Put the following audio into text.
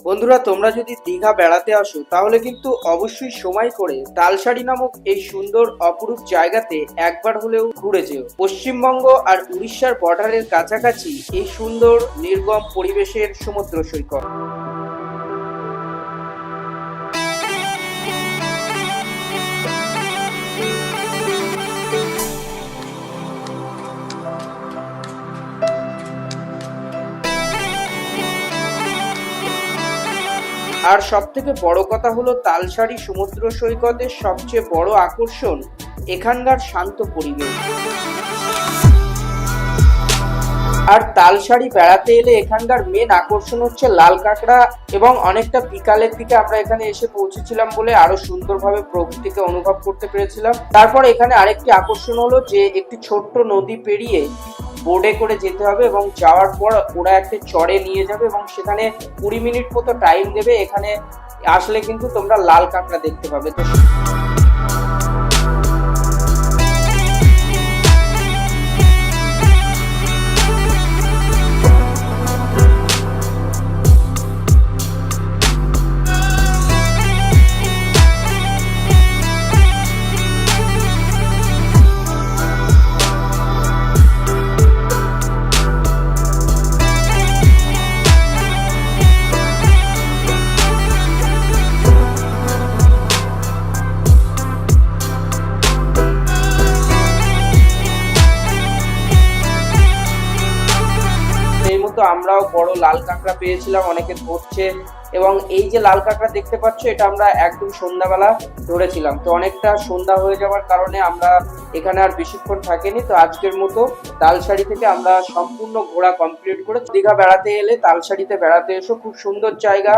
বন্ধুরা, তোমরা যদি দীঘা বেড়াতে আসো তাহলে কিন্তু অবশ্যই সময় করে তালসারি নামক এই সুন্দর অপরূপ জায়গাতে একবার হলেও ঘুরে যেও। পশ্চিমবঙ্গ আর উড়িষ্যার বর্ডারের কাছাকাছি এই সুন্দর নির্মম পরিবেশের সমুদ্র সৈকত। আর সব থেকে বড় কথা হলো তালসারি সমুদ্র সৈকতের সবচেয়ে বড় আকর্ষণ এখানকার শান্ত পরিবেশ। আর তালসারি বেড়াতে এলে এখানকার মেন আকর্ষণ হচ্ছে লাল কাঁকড়া, এবং অনেকটা বিকালের দিকে আমরা এখানে এসে পৌঁছেছিলাম বলে আরো সুন্দরভাবে প্রকৃতিকে অনুভব করতে পেরেছিলাম। তারপর এখানে আরেকটি আকর্ষণ হলো যে একটি ছোট্ট নদী পেরিয়ে বোর্ডে করে যেতে হবে, এবং যাওয়ার পর ওরা একটা চড়ে নিয়ে যাবে এবং সেখানে 20 মিনিট মতো টাইম দেবে। এখানে আসলে কিন্তু তোমরা লাল কাঁকড়া দেখতে পাবে। তো সেই মতো আমরাও বড় লাল কাঁকড়া পেয়েছিলাম, অনেকে ধরছে। এবং এই যে লাল কাঁকড়া দেখতে পাচ্ছ, এটা আমরা একদম সন্ধ্যাবেলা ধরেছিলাম। তো অনেকটা সন্ধ্যা হয়ে যাওয়ার কারণে আমরা এখানে আর বেশিক্ষণ থাকিনি। তো আজকের মতো তালসারি থেকে আমরা সম্পূর্ণ ঘোরা কমপ্লিট করে, দীঘা বেড়াতে এলে তালসারিতে বেড়াতে এসো, খুব সুন্দর জায়গা।